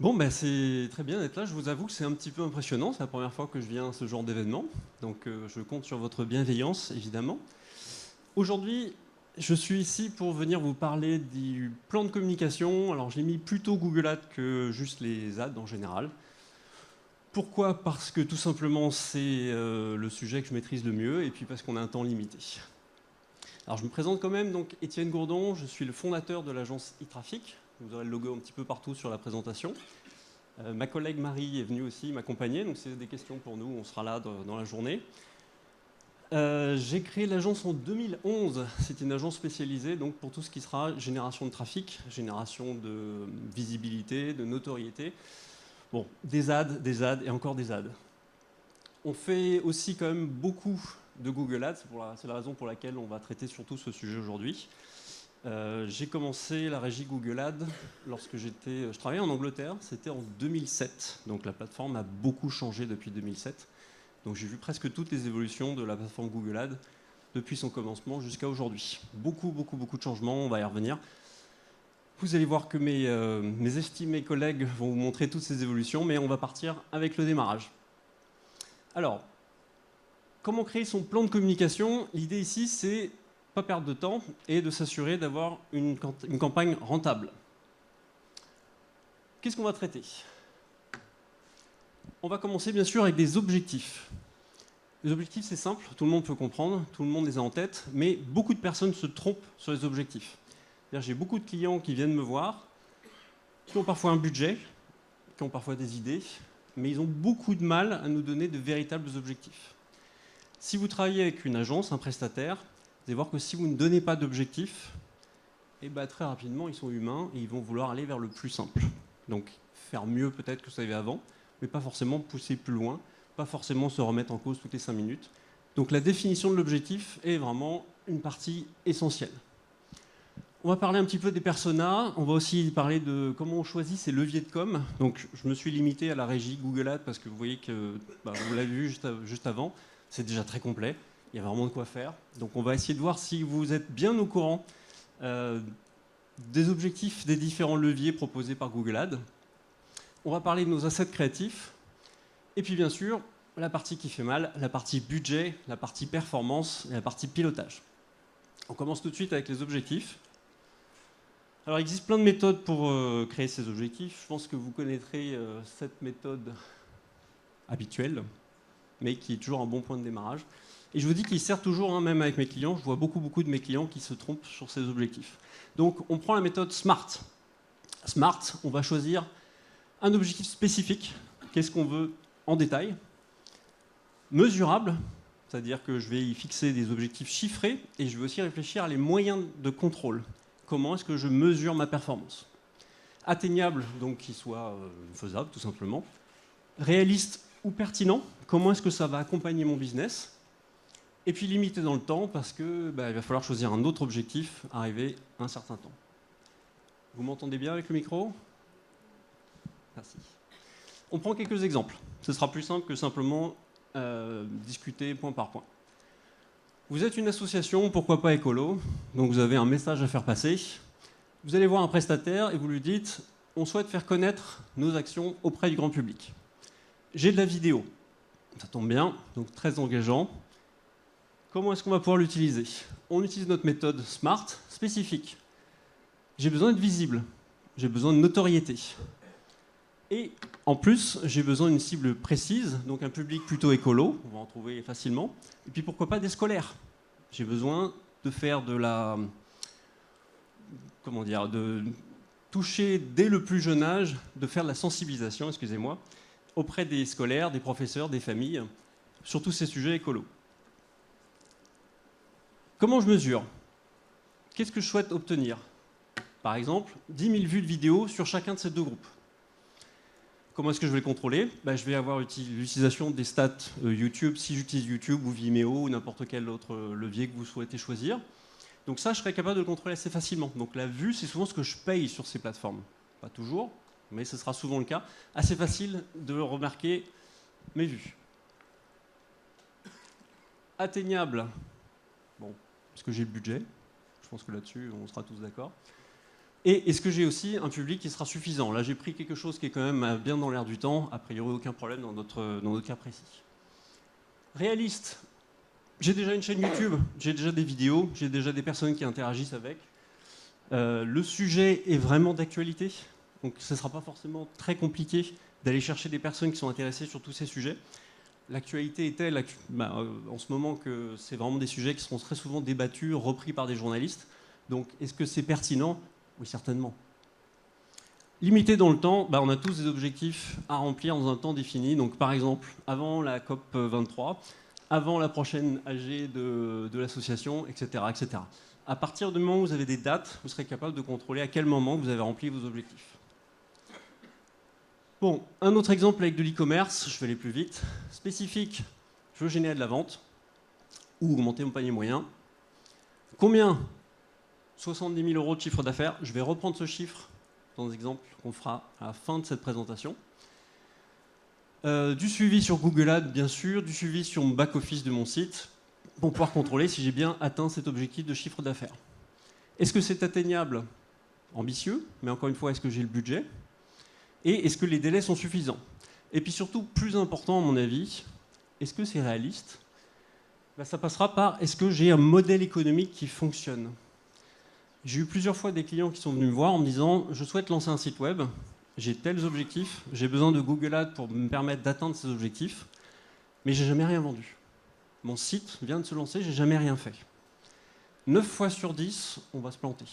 Bon, ben, c'est très bien d'être là. Je vous avoue que c'est un petit peu impressionnant. C'est la première fois que je viens à ce genre d'événement. Donc, je compte sur votre bienveillance, évidemment. Aujourd'hui, je suis ici pour venir vous parler du plan de communication. Alors, j'ai mis plutôt Google Ads que juste les ads en général. Pourquoi? Parce que tout simplement, c'est le sujet que je maîtrise le mieux et puis parce qu'on a un temps limité. Alors, je me présente quand même. Donc, Étienne Gourdon, je suis le fondateur de l'agence e-Traffic. Vous aurez le logo un petit peu partout sur la présentation. Ma collègue Marie est venue aussi m'accompagner, donc c'est des questions pour nous, on sera là dans la journée. J'ai créé l'agence en 2011, c'est une agence spécialisée donc, pour tout ce qui sera génération de trafic, génération de visibilité, de notoriété. Bon, des ads et encore des ads. On fait aussi quand même beaucoup de Google Ads, c'est la raison pour laquelle on va traiter surtout ce sujet aujourd'hui. J'ai commencé la régie Google Ads lorsque je travaillais en Angleterre, c'était en 2007. Donc la plateforme a beaucoup changé depuis 2007. Donc j'ai vu presque toutes les évolutions de la plateforme Google Ads depuis son commencement jusqu'à aujourd'hui. Beaucoup, beaucoup, beaucoup de changements, on va y revenir. Vous allez voir que mes estimés collègues vont vous montrer toutes ces évolutions, mais on va partir avec le démarrage. Alors, comment créer son plan de communication? L'idée ici, c'est pas perdre de temps et de s'assurer d'avoir une campagne rentable. Qu'est-ce qu'on va traiter? On va commencer bien sûr avec des objectifs. Les objectifs, c'est simple, tout le monde peut comprendre, tout le monde les a en tête, mais beaucoup de personnes se trompent sur les objectifs. J'ai beaucoup de clients qui viennent me voir, qui ont parfois un budget, qui ont parfois des idées, mais ils ont beaucoup de mal à nous donner de véritables objectifs. Si vous travaillez avec une agence, un prestataire, vous allez voir que si vous ne donnez pas d'objectifs, et très rapidement, ils sont humains et ils vont vouloir aller vers le plus simple. Donc, faire mieux peut-être que vous savez avant, mais pas forcément pousser plus loin, pas forcément se remettre en cause toutes les 5 minutes. Donc, la définition de l'objectif est vraiment une partie essentielle. On va parler un petit peu des personas. On va aussi parler de comment on choisit ses leviers de com. Donc, je me suis limité à la régie Google Ads parce que vous voyez que, vous l'avez vu juste avant, c'est déjà très complet. Il y a vraiment de quoi faire. Donc, on va essayer de voir si vous êtes bien au courant des objectifs des différents leviers proposés par Google Ads. On va parler de nos assets créatifs. Et puis, bien sûr, la partie qui fait mal, la partie budget, la partie performance et la partie pilotage. On commence tout de suite avec les objectifs. Alors, il existe plein de méthodes pour créer ces objectifs. Je pense que vous connaîtrez cette méthode habituelle, mais qui est toujours un bon point de démarrage. Et je vous dis qu'il sert toujours, hein, même avec mes clients. Je vois beaucoup de mes clients qui se trompent sur ces objectifs. Donc, on prend la méthode SMART. SMART, on va choisir un objectif spécifique. Qu'est-ce qu'on veut en détail? Mesurable, c'est-à-dire que je vais y fixer des objectifs chiffrés et je vais aussi réfléchir à les moyens de contrôle. Comment est-ce que je mesure ma performance? Atteignable, donc qu'il soit faisable tout simplement. Réaliste ou pertinent, comment est-ce que ça va accompagner mon business? Et puis limité dans le temps parce que il va falloir choisir un autre objectif, arriver à un certain temps. Vous m'entendez bien avec le micro? Merci. On prend quelques exemples. Ce sera plus simple que simplement discuter point par point. Vous êtes une association, pourquoi pas écolo, donc vous avez un message à faire passer. Vous allez voir un prestataire et vous lui dites « On souhaite faire connaître nos actions auprès du grand public. J'ai de la vidéo. » Ça tombe bien, donc très engageant. Comment est-ce qu'on va pouvoir l'utiliser? On utilise notre méthode SMART spécifique. J'ai besoin d'être visible. J'ai besoin de notoriété. Et en plus, j'ai besoin d'une cible précise, donc un public plutôt écolo, on va en trouver facilement. Et puis pourquoi pas des scolaires. J'ai besoin de faire de la... de toucher dès le plus jeune âge, de faire de la sensibilisation, excusez-moi, auprès des scolaires, des professeurs, des familles, sur tous ces sujets écolos. Comment je mesure? Qu'est-ce que je souhaite obtenir? Par exemple, 10 000 vues de vidéo sur chacun de ces deux groupes. Comment est-ce que je vais le contrôler? Je vais avoir l'utilisation des stats YouTube, si j'utilise YouTube ou Vimeo ou n'importe quel autre levier que vous souhaitez choisir. Donc ça, je serai capable de le contrôler assez facilement. Donc la vue, c'est souvent ce que je paye sur ces plateformes. Pas toujours, mais ce sera souvent le cas. Assez facile de remarquer mes vues. Atteignable, bon, parce que j'ai le budget. Je pense que là-dessus, on sera tous d'accord. Et est-ce que j'ai aussi un public qui sera suffisant? Là, j'ai pris quelque chose qui est quand même bien dans l'air du temps, a priori aucun problème dans notre cas précis. Réaliste. J'ai déjà une chaîne YouTube, j'ai déjà des vidéos, j'ai déjà des personnes qui interagissent avec. Le sujet est vraiment d'actualité, donc ce ne sera pas forcément très compliqué d'aller chercher des personnes qui sont intéressées sur tous ces sujets. L'actualité est telle en ce moment que c'est vraiment des sujets qui seront très souvent débattus, repris par des journalistes. Donc est-ce que c'est pertinent? Oui, certainement. Limité dans le temps, on a tous des objectifs à remplir dans un temps défini. Donc par exemple, avant la COP 23, avant la prochaine AG de l'association, etc., etc. À partir du moment où vous avez des dates, vous serez capable de contrôler à quel moment vous avez rempli vos objectifs. Bon, un autre exemple avec de l'e-commerce, je vais aller plus vite. Spécifique, je veux générer de la vente ou augmenter mon panier moyen. Combien? 70 000 euros de chiffre d'affaires. Je vais reprendre ce chiffre dans des exemples qu'on fera à la fin de cette présentation. Du suivi sur Google Ads, bien sûr, du suivi sur mon back-office de mon site, pour pouvoir contrôler si j'ai bien atteint cet objectif de chiffre d'affaires. Est-ce que c'est atteignable? Ambitieux, mais encore une fois, est-ce que j'ai le budget? Et est-ce que les délais sont suffisants? Et puis surtout, plus important à mon avis, est-ce que c'est réaliste? Ça passera par est-ce que j'ai un modèle économique qui fonctionne? J'ai eu plusieurs fois des clients qui sont venus me voir en me disant « Je souhaite lancer un site web, j'ai tels objectifs, j'ai besoin de Google Ads pour me permettre d'atteindre ces objectifs, mais j'ai jamais rien vendu. Mon site vient de se lancer, j'ai jamais rien fait. » 9 fois sur 10, on va se planter.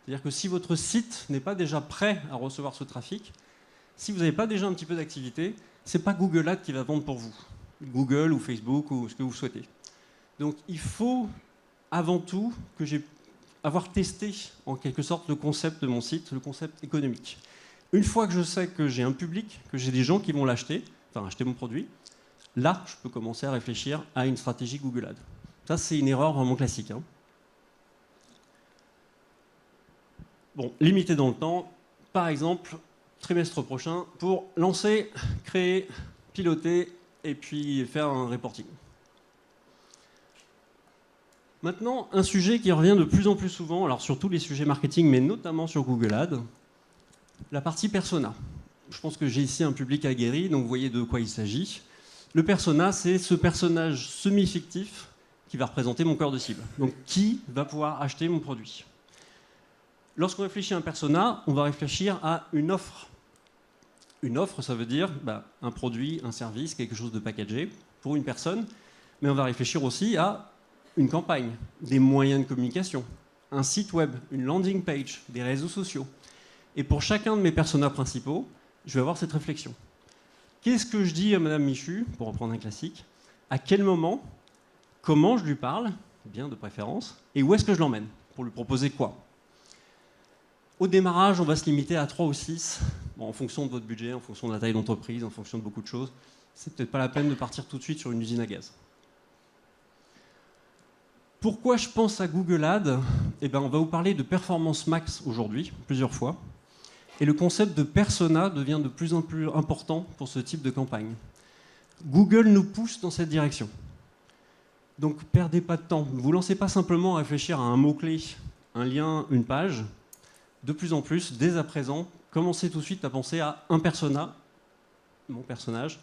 C'est-à-dire que si votre site n'est pas déjà prêt à recevoir ce trafic, si vous n'avez pas déjà un petit peu d'activité, ce n'est pas Google Ads qui va vendre pour vous. Google ou Facebook ou ce que vous souhaitez. Donc il faut avant tout que j'ai avoir testé en quelque sorte le concept de mon site, le concept économique. Une fois que je sais que j'ai un public, que j'ai des gens qui vont l'acheter, enfin acheter mon produit, là je peux commencer à réfléchir à une stratégie Google Ads. Ça c'est une erreur vraiment classique. Bon, limité dans le temps, par exemple, trimestre prochain, pour lancer, créer, piloter et puis faire un reporting. Maintenant, un sujet qui revient de plus en plus souvent, alors sur tous les sujets marketing, mais notamment sur Google Ads, la partie persona. Je pense que j'ai ici un public aguerri, donc vous voyez de quoi il s'agit. Le persona, c'est ce personnage semi-fictif qui va représenter mon cœur de cible. Donc, qui va pouvoir acheter mon produit? Lorsqu'on réfléchit à un persona, on va réfléchir à une offre. Une offre, ça veut dire un produit, un service, quelque chose de packagé pour une personne, mais on va réfléchir aussi à une campagne, des moyens de communication, un site web, une landing page, des réseaux sociaux. Et pour chacun de mes personas principaux, je vais avoir cette réflexion. Qu'est-ce que je dis à Madame Michu, pour reprendre un classique? À quel moment? Comment je lui parle? Bien de préférence. Et où est-ce que je l'emmène? Pour lui proposer quoi? Au démarrage, on va se limiter à 3 ou 6, en fonction de votre budget, en fonction de la taille d'entreprise, en fonction de beaucoup de choses. C'est peut-être pas la peine de partir tout de suite sur une usine à gaz. Pourquoi je pense à Google Ads? On va vous parler de Performance Max aujourd'hui, plusieurs fois. Et le concept de persona devient de plus en plus important pour ce type de campagne. Google nous pousse dans cette direction. Donc, perdez pas de temps. Ne vous lancez pas simplement à réfléchir à un mot-clé, un lien, une page. De plus en plus, dès à présent, commencez tout de suite à penser à un persona, mon personnage.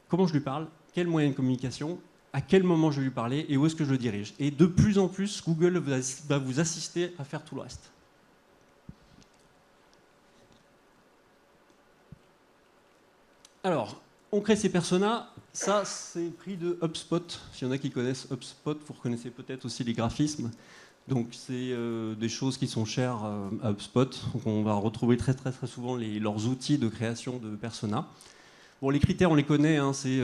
Comment je lui parle? Quel moyen de communication? À quel moment je vais lui parler et où est-ce que je le dirige. Et de plus en plus, Google va vous assister à faire tout le reste. Alors, on crée ces personas. Ça, c'est pris de HubSpot. S'il y en a qui connaissent HubSpot, vous reconnaissez peut-être aussi les graphismes. Donc, c'est des choses qui sont chères à HubSpot. Donc, on va retrouver très souvent leurs outils de création de personas. Bon, les critères, on les connaît. C'est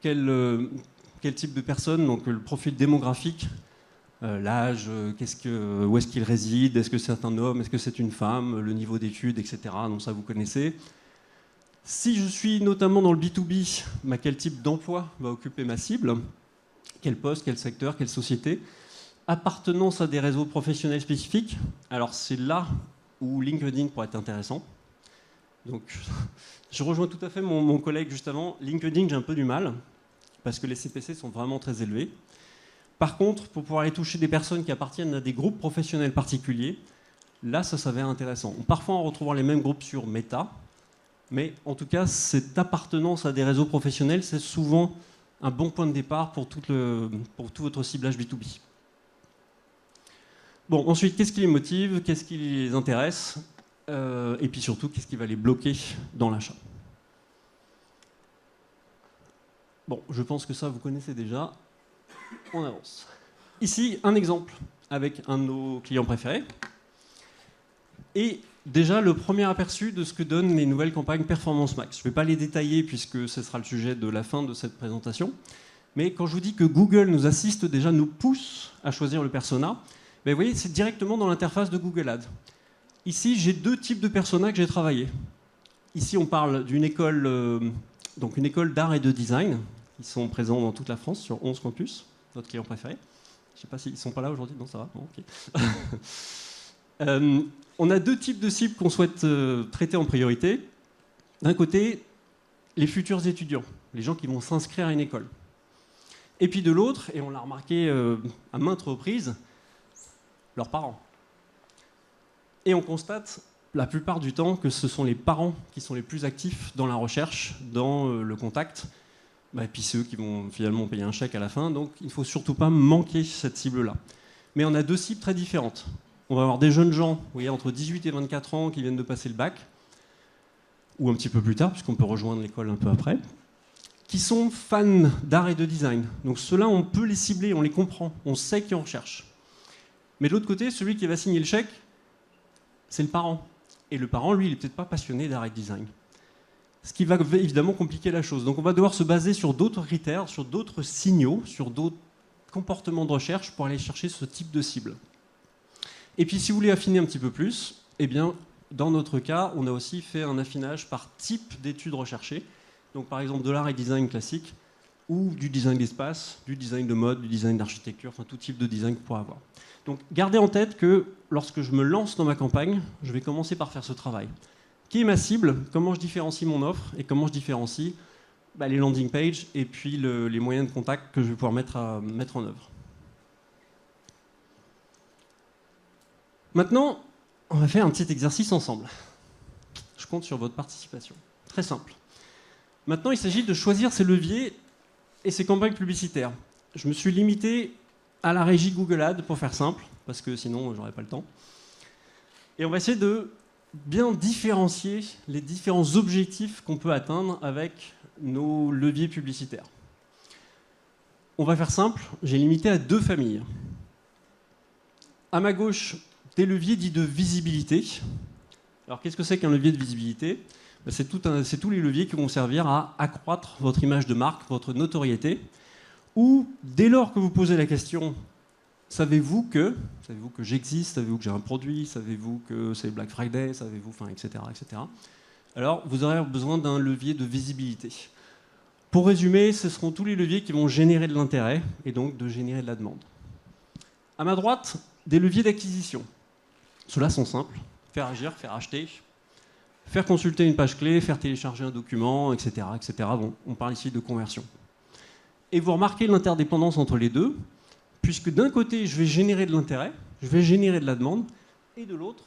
quel type de personne, donc le profil démographique, l'âge, où est-ce qu'il réside, est-ce que c'est un homme, est-ce que c'est une femme, le niveau d'études, etc. Donc ça, vous connaissez. Si je suis notamment dans le B2B, quel type d'emploi va occuper ma cible? Quel poste, quel secteur, quelle société? Appartenance à des réseaux professionnels spécifiques. Alors c'est là où LinkedIn pourrait être intéressant. Donc je rejoins tout à fait mon collègue juste avant. LinkedIn, j'ai un peu du mal, parce que les CPC sont vraiment très élevés. Par contre, pour pouvoir aller toucher des personnes qui appartiennent à des groupes professionnels particuliers, là, ça s'avère intéressant. Parfois, on retrouvera les mêmes groupes sur Meta, mais en tout cas, cette appartenance à des réseaux professionnels, c'est souvent un bon point de départ pour tout votre ciblage B2B. Bon, ensuite, qu'est-ce qui les motive? Qu'est-ce qui les intéresse? Et puis surtout, qu'est-ce qui va les bloquer dans l'achat? Bon, je pense que ça, vous connaissez déjà. On avance. Ici, un exemple avec un de nos clients préférés. Et déjà, le premier aperçu de ce que donnent les nouvelles campagnes Performance Max. Je ne vais pas les détailler puisque ce sera le sujet de la fin de cette présentation. Mais quand je vous dis que Google nous assiste déjà, nous pousse à choisir le persona, ben vous voyez, c'est directement dans l'interface de Google Ads. Ici, j'ai deux types de personas que j'ai travaillés. Ici, on parle d'une école, donc une école d'art et de design. Ils sont présents dans toute la France, sur 11 campus, notre client préféré. Je ne sais pas s'ils ne sont pas là aujourd'hui. Non, ça va. Bon, okay. On a deux types de cibles qu'on souhaite traiter en priorité. D'un côté, les futurs étudiants, les gens qui vont s'inscrire à une école. Et puis de l'autre, et on l'a remarqué à maintes reprises, leurs parents. Et on constate la plupart du temps que ce sont les parents qui sont les plus actifs dans la recherche, dans le contact, et puis ceux qui vont finalement payer un chèque à la fin. Donc il ne faut surtout pas manquer cette cible-là. Mais on a deux cibles très différentes. On va avoir des jeunes gens, vous voyez, entre 18 et 24 ans qui viennent de passer le bac, ou un petit peu plus tard, puisqu'on peut rejoindre l'école un peu après, qui sont fans d'art et de design. Donc ceux-là, on peut les cibler, on les comprend, on sait qui on recherche. Mais de l'autre côté, celui qui va signer le chèque, c'est le parent. Et le parent, lui, il n'est peut-être pas passionné d'art et de design. Ce qui va évidemment compliquer la chose. Donc on va devoir se baser sur d'autres critères, sur d'autres signaux, sur d'autres comportements de recherche pour aller chercher ce type de cible. Et puis si vous voulez affiner un petit peu plus, eh bien, dans notre cas, on a aussi fait un affinage par type d'études recherchées. Donc par exemple de l'art et design classique, ou du design d'espace, du design de mode, du design d'architecture, enfin tout type de design qu'on pourra avoir. Donc gardez en tête que lorsque je me lance dans ma campagne, je vais commencer par faire ce travail. Qui est ma cible? Comment je différencie mon offre? Et comment je différencie les landing pages et puis les moyens de contact que je vais pouvoir mettre en œuvre. Maintenant, on va faire un petit exercice ensemble. Je compte sur votre participation. Très simple. Maintenant, il s'agit de choisir ces leviers et ces campagnes publicitaires. Je me suis limité à la régie Google Ads pour faire simple, parce que sinon, j'aurais pas le temps. Et on va essayer de bien différencier les différents objectifs qu'on peut atteindre avec nos leviers publicitaires. On va faire simple, j'ai limité à deux familles. À ma gauche, des leviers dits de visibilité. Alors qu'est-ce que c'est qu'un levier de visibilité? C'est tous les leviers qui vont servir à accroître votre image de marque, votre notoriété, ou dès lors que vous posez la question « Savez-vous que j'existe? Savez-vous que j'ai un produit? Savez-vous que c'est Black Friday? Savez-vous » etc., etc. Alors, vous aurez besoin d'un levier de visibilité. Pour résumer, ce seront tous les leviers qui vont générer de l'intérêt et donc de générer de la demande. À ma droite, des leviers d'acquisition. Ceux-là sont simples. Faire agir, faire acheter, faire consulter une page clé, faire télécharger un document, etc. etc. Bon, on parle ici de conversion. Et vous remarquez l'interdépendance entre les deux, puisque d'un côté, je vais générer de l'intérêt, je vais générer de la demande, et de l'autre,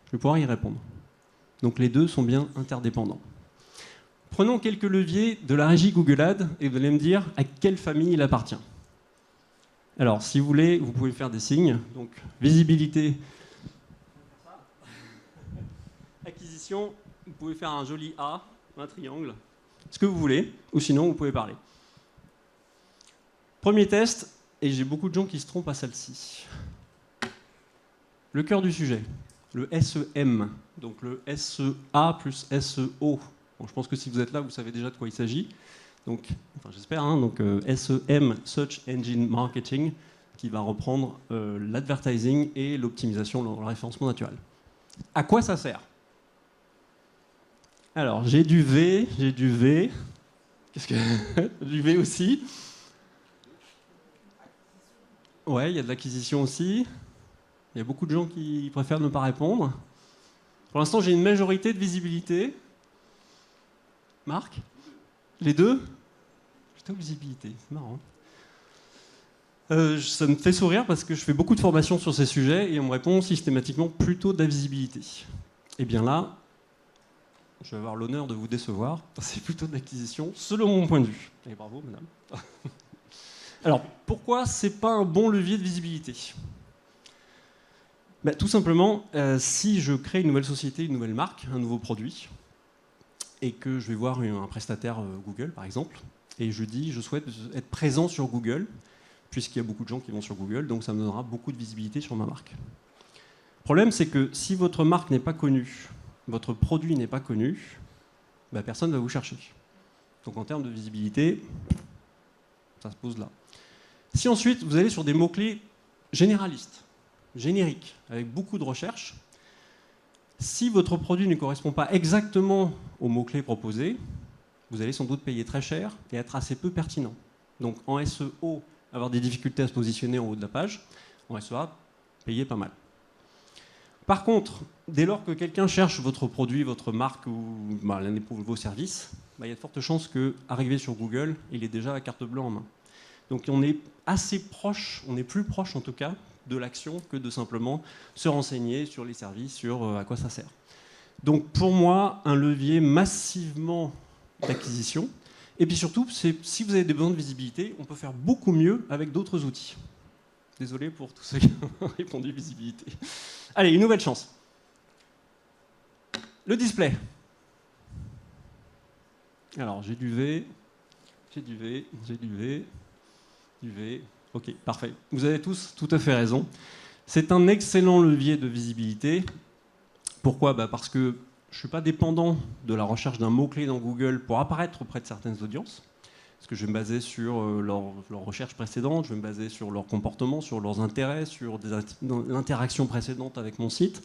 je vais pouvoir y répondre. Donc les deux sont bien interdépendants. Prenons quelques leviers de la régie Google Ads, et vous allez me dire à quelle famille il appartient. Alors, si vous voulez, vous pouvez faire des signes. Donc, visibilité, acquisition, vous pouvez faire un joli A, un triangle, ce que vous voulez, ou sinon, vous pouvez parler. Premier test, et j'ai beaucoup de gens qui se trompent à celle-ci. Le cœur du sujet, le SEM, donc le SEA plus SEO. Bon, je pense que si vous êtes là, vous savez déjà de quoi il s'agit. Donc, enfin, j'espère, hein, donc SEM, Search Engine Marketing, qui va reprendre l'advertising et l'optimisation, le référencement naturel. À quoi ça sert? Alors, j'ai du V, qu'est-ce que du V aussi. Ouais, il y a de l'acquisition aussi. Il y a beaucoup de gens qui préfèrent ne pas répondre. Pour l'instant, j'ai une majorité de visibilité. Marc? Les deux? Plutôt visibilité, c'est marrant. Ça me fait sourire parce que je fais beaucoup de formations sur ces sujets et on me répond systématiquement plutôt de la visibilité. Et bien là, je vais avoir l'honneur de vous décevoir, c'est plutôt de l'acquisition, selon mon point de vue. Et bravo, madame. Alors, pourquoi c'est pas un bon levier de visibilité ? Tout simplement, si je crée une nouvelle société, une nouvelle marque, un nouveau produit, et que je vais voir un prestataire Google, par exemple, et je dis, je souhaite être présent sur Google, puisqu'il y a beaucoup de gens qui vont sur Google, donc ça me donnera beaucoup de visibilité sur ma marque. Le problème, c'est que si votre marque n'est pas connue, votre produit n'est pas connu, personne ne va vous chercher. Donc en termes de visibilité, ça se pose là. Si ensuite vous allez sur des mots-clés généralistes, génériques, avec beaucoup de recherches, si votre produit ne correspond pas exactement aux mots-clés proposés, vous allez sans doute payer très cher et être assez peu pertinent. Donc en SEO, avoir des difficultés à se positionner en haut de la page, en SEA, payer pas mal. Par contre, dès lors que quelqu'un cherche votre produit, votre marque ou l'un des vos services, il y a de fortes chances qu'arrivé sur Google, il est déjà à carte blanche en main. Donc on est assez proche, on est plus proche en tout cas de l'action que de simplement se renseigner sur les services, sur à quoi ça sert. Donc pour moi, un levier massivement d'acquisition. Et puis surtout, si vous avez des besoins de visibilité, on peut faire beaucoup mieux avec d'autres outils. Désolé pour tous ceux qui ont répondu visibilité. Allez, une nouvelle chance. Le display. Alors, j'ai du V, j'ai du V, j'ai du V, du V. Ok, parfait. Vous avez tous tout à fait raison. C'est un excellent levier de visibilité. Pourquoi ? Parce que je ne suis pas dépendant de la recherche d'un mot-clé dans Google pour apparaître auprès de certaines audiences. Parce que je vais me baser sur leurs recherches précédentes, je vais me baser sur leur comportement, sur leurs intérêts, sur l'interaction précédente avec mon site.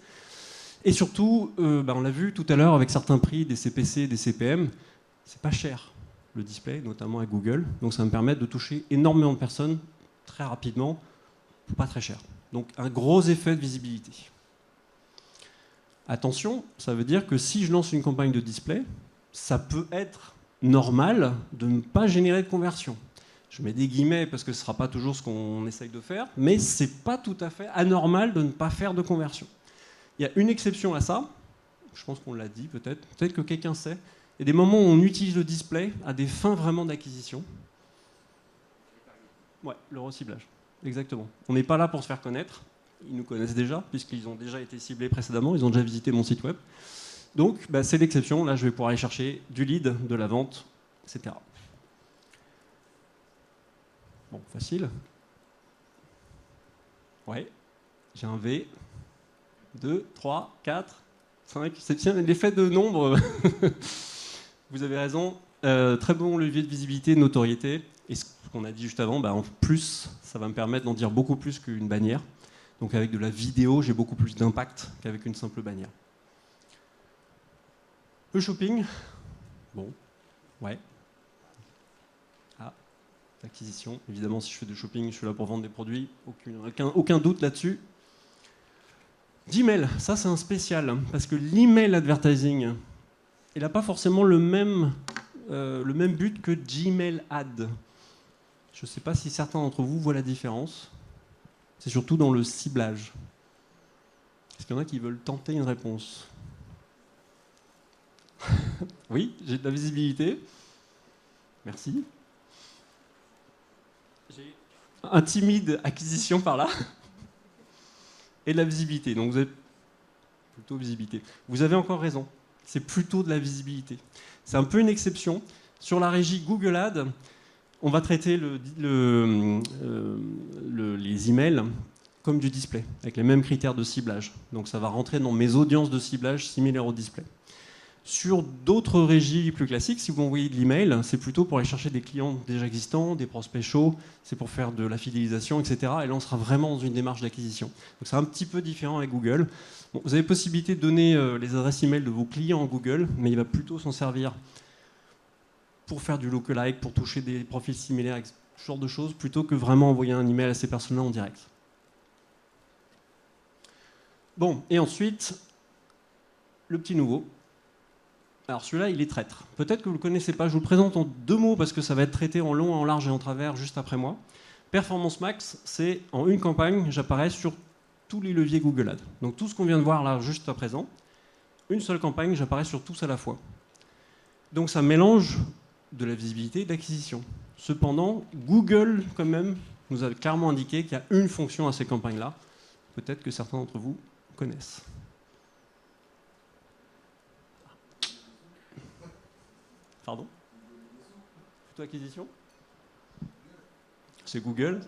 Et surtout, on l'a vu tout à l'heure avec certains prix, des CPC, des CPM, c'est pas cher le display, notamment à Google. Donc ça va me permettre de toucher énormément de personnes très rapidement, pour pas très cher. Donc un gros effet de visibilité. Attention, ça veut dire que si je lance une campagne de display, ça peut être normal de ne pas générer de conversion. Je mets des guillemets parce que ce ne sera pas toujours ce qu'on essaye de faire, mais ce n'est pas tout à fait anormal de ne pas faire de conversion. Il y a une exception à ça, je pense qu'on l'a dit peut-être que quelqu'un sait. Il y a des moments où on utilise le display à des fins vraiment d'acquisition. Ouais, le reciblage, exactement. On n'est pas là pour se faire connaître, ils nous connaissent déjà, puisqu'ils ont déjà été ciblés précédemment, ils ont déjà visité mon site web. Donc, c'est l'exception. Là, je vais pouvoir aller chercher du lead, de la vente, etc. Bon, facile. Ouais, j'ai un V. 2, 3, 4, 5. C'est bien l'effet de nombre. Vous avez raison. Très bon levier de visibilité, de notoriété. Et ce qu'on a dit juste avant, en plus, ça va me permettre d'en dire beaucoup plus qu'une bannière. Donc, avec de la vidéo, j'ai beaucoup plus d'impact qu'avec une simple bannière. Le shopping, bon, ouais. Ah, l'acquisition. Évidemment, si je fais du shopping, je suis là pour vendre des produits. Aucun doute là-dessus. Gmail, ça c'est un spécial, parce que l'email advertising, il n'a pas forcément le même but que Gmail Ad. Je ne sais pas si certains d'entre vous voient la différence. C'est surtout dans le ciblage. Est-ce qu'il y en a qui veulent tenter une réponse ? Oui, j'ai de la visibilité. Merci. J'ai un timide acquisition par là. Et de la visibilité. Donc vous avez plutôt visibilité. Vous avez encore raison. C'est plutôt de la visibilité. C'est un peu une exception. Sur la régie Google Ads, on va traiter les emails comme du display, avec les mêmes critères de ciblage. Donc ça va rentrer dans mes audiences de ciblage similaires au display. Sur d'autres régies plus classiques, si vous envoyez de l'email, c'est plutôt pour aller chercher des clients déjà existants, des prospects chauds, c'est pour faire de la fidélisation, etc. Et là, on sera vraiment dans une démarche d'acquisition. Donc c'est un petit peu différent avec Google. Bon, vous avez possibilité de donner les adresses email de vos clients en Google, mais il va plutôt s'en servir pour faire du lookalike, pour toucher des profils similaires, ce genre de choses, plutôt que vraiment envoyer un email à ces personnes-là en direct. Bon, et ensuite, le petit nouveau. Alors celui-là, il est traître. Peut-être que vous ne le connaissez pas, je vous le présente en 2 mots parce que ça va être traité en long, en large et en travers juste après moi. Performance Max, c'est en une campagne, j'apparais sur tous les leviers Google Ads. Donc tout ce qu'on vient de voir là juste à présent, une seule campagne, j'apparais sur tous à la fois. Donc ça mélange de la visibilité et de l'acquisition. Cependant, Google, quand même, nous a clairement indiqué qu'il y a une fonction à ces campagnes-là. Peut-être que certains d'entre vous connaissent. Pardon? Plutôt acquisition? C'est Google.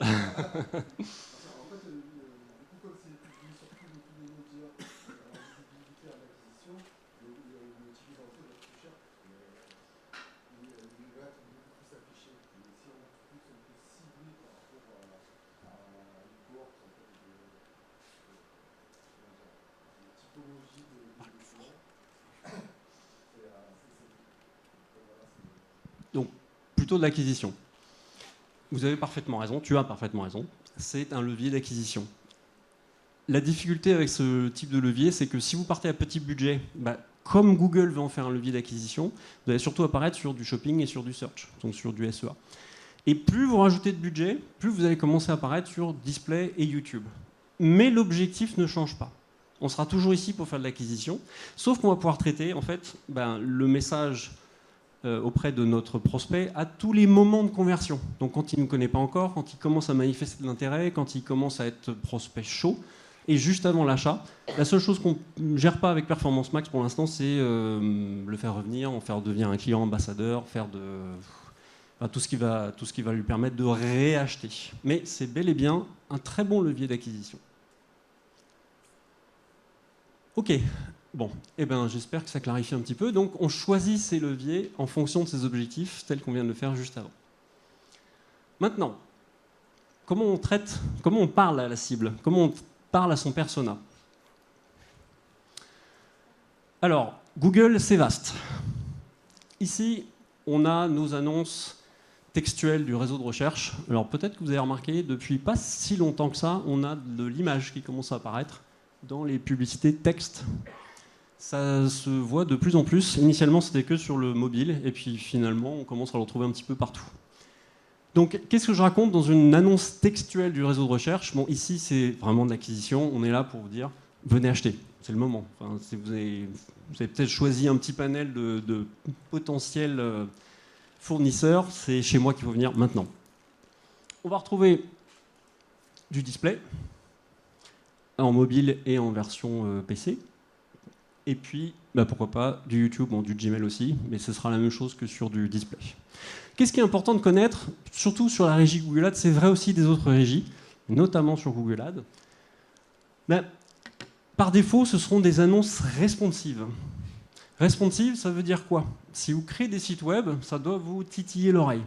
Donc, plutôt de l'acquisition. Vous avez parfaitement raison, tu as parfaitement raison. C'est un levier d'acquisition. La difficulté avec ce type de levier, c'est que si vous partez à petit budget, comme Google veut en faire un levier d'acquisition, vous allez surtout apparaître sur du shopping et sur du search, donc sur du SEA. Et plus vous rajoutez de budget, plus vous allez commencer à apparaître sur display et YouTube. Mais l'objectif ne change pas. On sera toujours ici pour faire de l'acquisition, sauf qu'on va pouvoir traiter en fait, le message auprès de notre prospect à tous les moments de conversion. Donc quand il ne connaît pas encore, quand il commence à manifester de l'intérêt, quand il commence à être prospect chaud, et juste avant l'achat. La seule chose qu'on ne gère pas avec Performance Max pour l'instant, c'est le faire revenir, en faire devenir un client ambassadeur, faire tout ce qui va lui permettre de réacheter. Mais c'est bel et bien un très bon levier d'acquisition. Ok, bon, j'espère que ça clarifie un petit peu. Donc on choisit ces leviers en fonction de ces objectifs, tels qu'on vient de le faire juste avant. Maintenant, comment on parle à la cible, comment on parle à son persona. Alors, Google, c'est vaste. Ici, on a nos annonces textuelles du réseau de recherche. Alors peut-être que vous avez remarqué, depuis pas si longtemps que ça, on a de l'image qui commence à apparaître dans les publicités texte. Ça se voit de plus en plus. Initialement, c'était que sur le mobile, et puis finalement, on commence à le retrouver un petit peu partout. Donc, qu'est-ce que je raconte dans une annonce textuelle du réseau de recherche? Bon, ici, c'est vraiment de l'acquisition. On est là pour vous dire, venez acheter. C'est le moment. Enfin, vous avez peut-être choisi un petit panel de potentiels fournisseurs. C'est chez moi qu'il faut venir maintenant. On va retrouver du display en mobile et en version PC. Et puis, pourquoi pas, du YouTube, du Gmail aussi, mais ce sera la même chose que sur du display. Qu'est-ce qui est important de connaître, surtout sur la régie Google Ads, c'est vrai aussi des autres régies, notamment sur Google Ads. Par défaut, ce seront des annonces responsives. Responsive, ça veut dire quoi? Si vous créez des sites web, ça doit vous titiller l'oreille.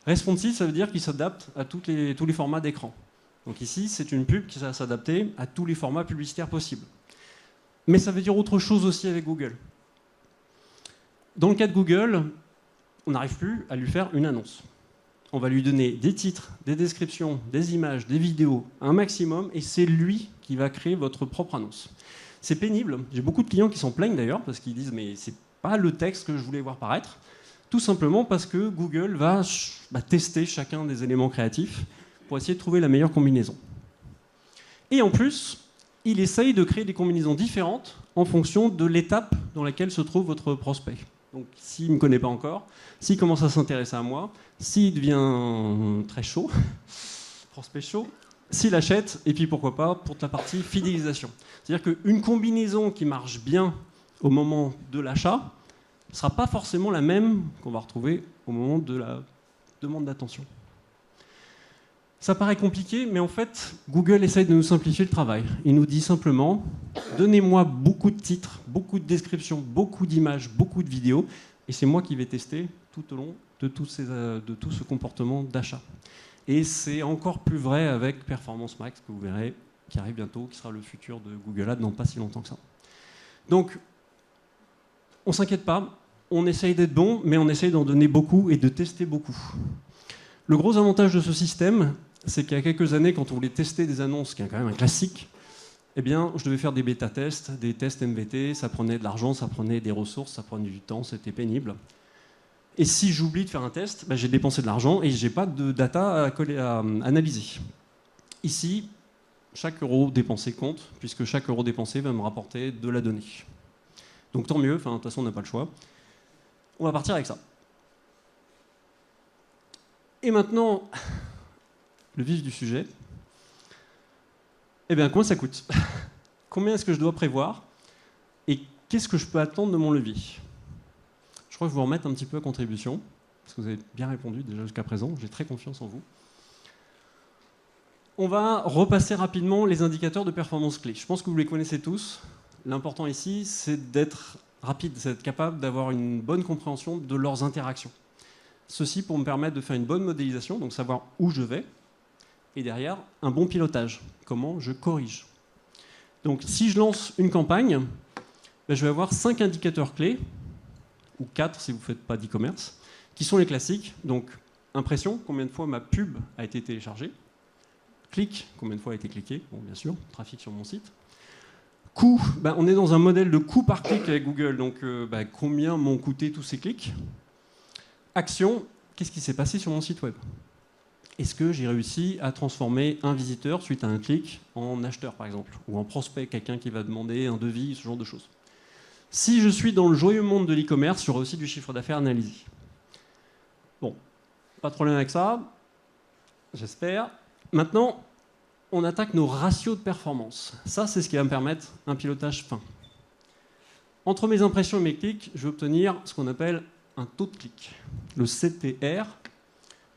Responsive, ça veut dire qu'il s'adapte à tous les formats d'écran. Donc ici, c'est une pub qui va s'adapter à tous les formats publicitaires possibles. Mais ça veut dire autre chose aussi avec Google. Dans le cas de Google, on n'arrive plus à lui faire une annonce. On va lui donner des titres, des descriptions, des images, des vidéos, un maximum, et c'est lui qui va créer votre propre annonce. C'est pénible. J'ai beaucoup de clients qui s'en plaignent d'ailleurs, parce qu'ils disent « mais c'est pas le texte que je voulais voir paraître », tout simplement parce que Google va tester chacun des éléments créatifs pour essayer de trouver la meilleure combinaison. Et en plus, il essaye de créer des combinaisons différentes en fonction de l'étape dans laquelle se trouve votre prospect. Donc s'il ne me connaît pas encore, s'il commence à s'intéresser à moi, s'il devient très chaud, prospect chaud, s'il achète, et puis pourquoi pas pour la partie fidélisation. C'est-à-dire qu'une combinaison qui marche bien au moment de l'achat ne sera pas forcément la même qu'on va retrouver au moment de la demande d'attention. Ça paraît compliqué, mais en fait, Google essaye de nous simplifier le travail. Il nous dit simplement, donnez-moi beaucoup de titres, beaucoup de descriptions, beaucoup d'images, beaucoup de vidéos, et c'est moi qui vais tester tout au long de tout ce comportement d'achat. Et c'est encore plus vrai avec Performance Max, que vous verrez, qui arrive bientôt, qui sera le futur de Google Ads dans pas si longtemps que ça. Donc, on ne s'inquiète pas, on essaye d'être bon, mais on essaye d'en donner beaucoup et de tester beaucoup. Le gros avantage de ce système, c'est qu'il y a quelques années, quand on voulait tester des annonces, qui est quand même un classique, eh bien, je devais faire des bêta-tests, des tests MVT, ça prenait de l'argent, ça prenait des ressources, ça prenait du temps, c'était pénible. Et si j'oublie de faire un test, j'ai dépensé de l'argent et je n'ai pas de data à analyser. Ici, chaque euro dépensé compte, puisque chaque euro dépensé va me rapporter de la donnée. Donc tant mieux, de toute façon on n'a pas le choix. On va partir avec ça. Et maintenant, le vif du sujet. Eh bien, combien ça coûte? Combien est-ce que je dois prévoir? Et qu'est-ce que je peux attendre de mon levier? Je crois que je vais vous remettre un petit peu à contribution, parce que vous avez bien répondu déjà jusqu'à présent. J'ai très confiance en vous. On va repasser rapidement les indicateurs de performance clés. Je pense que vous les connaissez tous. L'important ici, c'est d'être rapide, c'est d'être capable d'avoir une bonne compréhension de leurs interactions. Ceci pour me permettre de faire une bonne modélisation, donc savoir où je vais, et derrière, un bon pilotage, comment je corrige. Donc si je lance une campagne, je vais avoir 5 indicateurs clés, ou 4 si vous ne faites pas d'e-commerce, qui sont les classiques. Donc impression, combien de fois ma pub a été téléchargée. Clic, combien de fois a été cliqué, bon bien sûr, trafic sur mon site. Coût, on est dans un modèle de coût par clic avec Google, donc combien m'ont coûté tous ces clics. Action, qu'est-ce qui s'est passé sur mon site web? Est-ce que j'ai réussi à transformer un visiteur suite à un clic en acheteur par exemple, ou en prospect, quelqu'un qui va demander un devis, ce genre de choses. Si je suis dans le joyeux monde de l'e-commerce, il y aura aussi du chiffre d'affaires analysé. Bon, pas de problème avec ça, j'espère. Maintenant, on attaque nos ratios de performance. Ça, c'est ce qui va me permettre un pilotage fin. Entre mes impressions et mes clics, je vais obtenir ce qu'on appelle un taux de clic. Le CTR,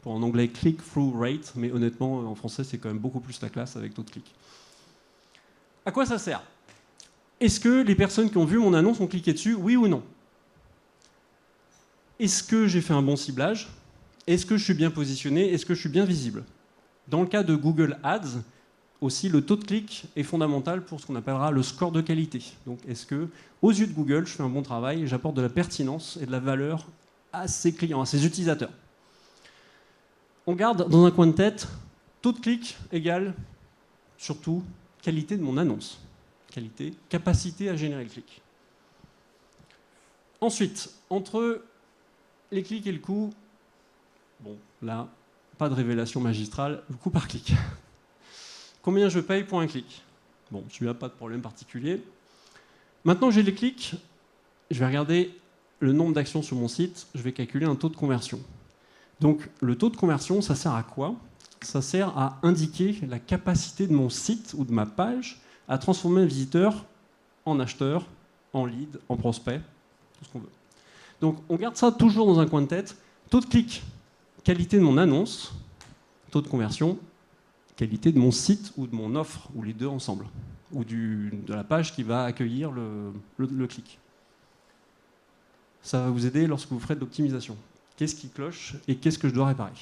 pour en anglais click-through rate, mais honnêtement, en français, c'est quand même beaucoup plus la classe avec taux de clic. À quoi ça sert? Est-ce que les personnes qui ont vu mon annonce ont cliqué dessus, oui ou non? Est-ce que j'ai fait un bon ciblage? Est-ce que je suis bien positionné? Est-ce que je suis bien visible? Dans le cas de Google Ads, aussi le taux de clic est fondamental pour ce qu'on appellera le score de qualité. Donc est-ce que, aux yeux de Google, je fais un bon travail et j'apporte de la pertinence et de la valeur à ses clients, à ses utilisateurs? On garde dans un coin de tête, taux de clic égale surtout qualité de mon annonce. Qualité, capacité à générer le clic. Ensuite, entre les clics et le coût, bon, là, pas de révélation magistrale, le coût par clic. Combien je paye pour un clic? Bon, celui-là, pas de problème particulier. Maintenant que j'ai les clics, je vais regarder le nombre d'actions sur mon site, je vais calculer un taux de conversion. Donc, le taux de conversion, ça sert à quoi? Ça sert à indiquer la capacité de mon site ou de ma page à transformer un visiteur en acheteur, en lead, en prospect, tout ce qu'on veut. Donc on garde ça toujours dans un coin de tête. Taux de clic, qualité de mon annonce. Taux de conversion, qualité de mon site ou de mon offre, ou les deux ensemble, ou de la page qui va accueillir le clic. Ça va vous aider lorsque vous ferez de l'optimisation. Qu'est-ce qui cloche et qu'est-ce que je dois réparer?